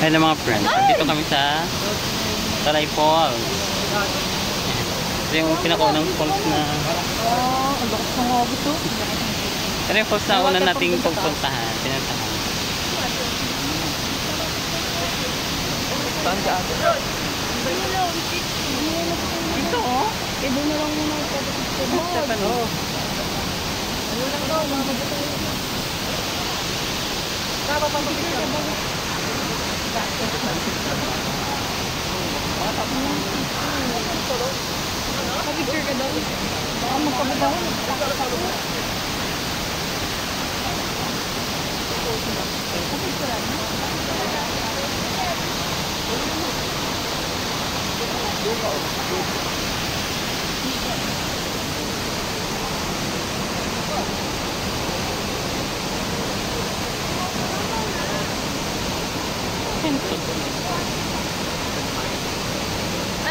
Ayun na mga friends, dito kami sa Talay Falls. Ito yung pinakaunang falls na... Ang lakas ng hobby to. Ito yung falls na una nating pagpuntahan. Pinuntahan. Saan ka ate? Ito oh. Iba na lang muna ito. Stefan oh. Ano lang daw, mga magkita. Kapapapagpicture ka ba? Kapapicture ka daw. Baka magkababaw.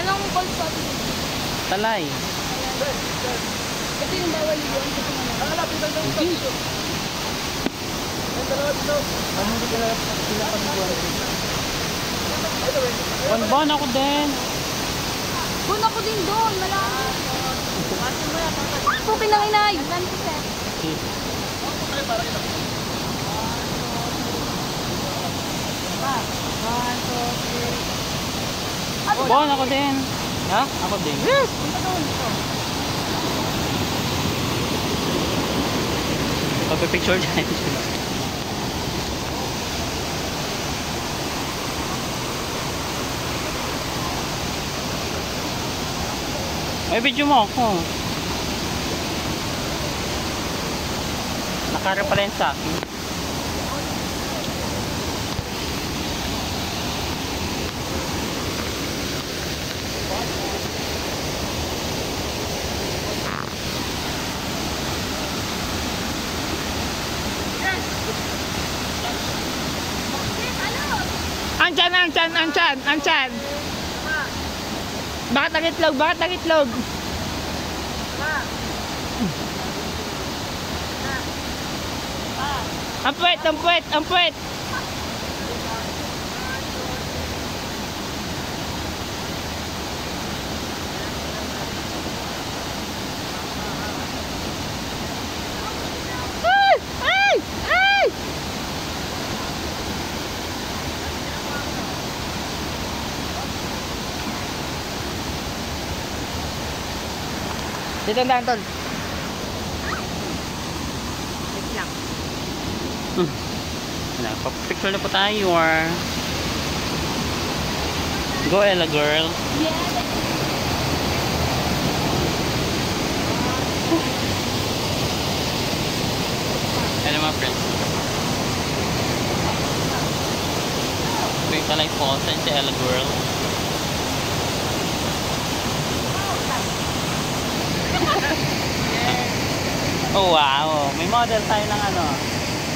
Anong falls pa? Talay. Ito yung bawal yun. Lapitan ng falls. Bon ako din. Bun ako din doon, malaki. Pukin ng inay. Bon ako din. Ha? Ako din. Yes! Pagpipicture dyan. May video mo ako. Nakara pala yun sa akin. Ancan. Bakit ang itlog? Ang puwet. Dito na, Anton. Wait lang. Picture na po tayo. Go Ella girl. Ano mga friends? Ito yung Talay Falls. Saan si Ella girl? Oh wow, may model tayo ng ano?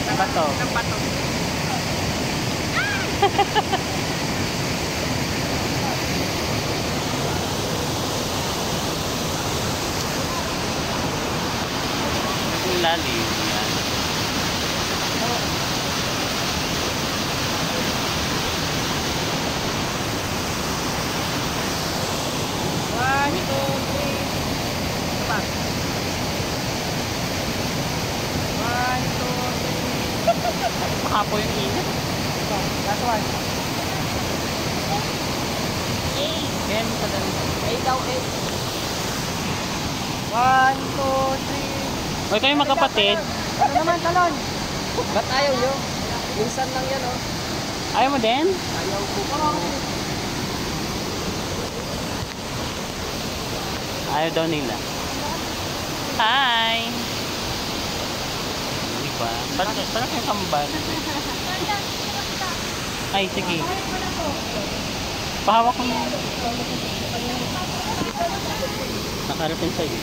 Ng bato. Ang lalim yan. One, two, three. Stop. 1, 2, 3. Baka po yung init. Last one. 8. Ken, sa dami. 8 daw, 8. 1, 2, 3. Huwag kayong magkapatid. Ano naman, talon? Ba't ayaw nyo? Minsan lang yan, oh. Ayaw mo din? Ayaw po. Ayaw daw nila. Hi! Diba? Parang kayong kambal. Ay, sige. Pahawak mo. Nakarapin sa'yo.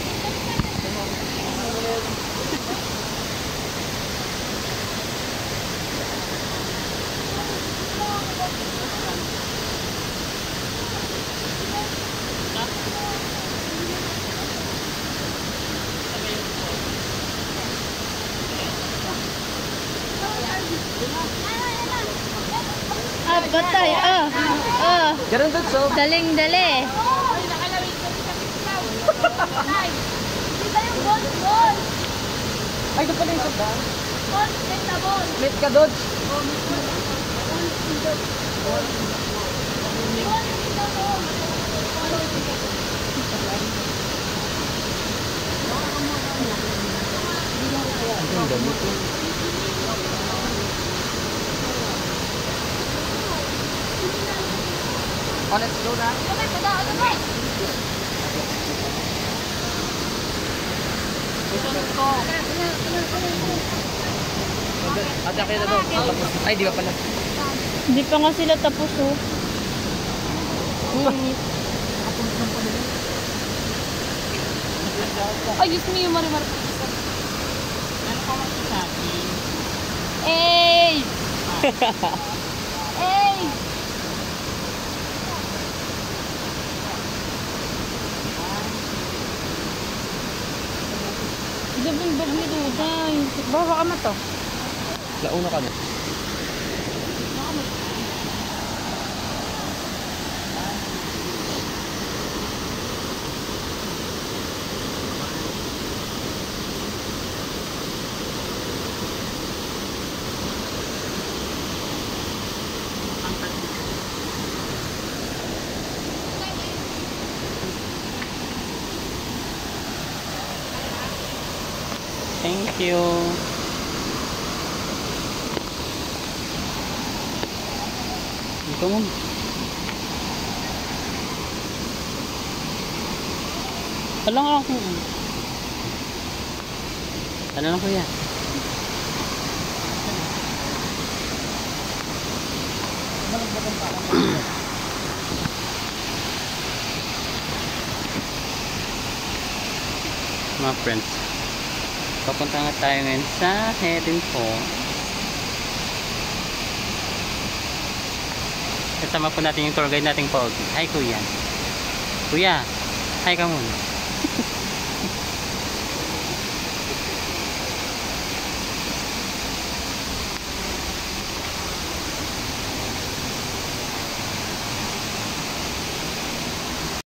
Gatay, Ganun doon, so. Daling dali. Ay, doon pala yung soda. Split ka doon. Ang dami ko. Oh, let's go na. Ate, kayo na doon. Ay, di ba pala? Hindi pa nga sila tapos, oh. Ay, Diyos mo yung marimar. Ano pa masasabi? Ey! Ey! Dabing bag ni Duday. Bawa ka to. Launa ka na. Thank you. Ito mo. Alam ako. Ano lang kuya? Mga friends, papunta nga tayo ngayon sa Heading po. Kasama po natin yung tour guide nating Pogi. Hi kuya. Kuya, hi ka muna.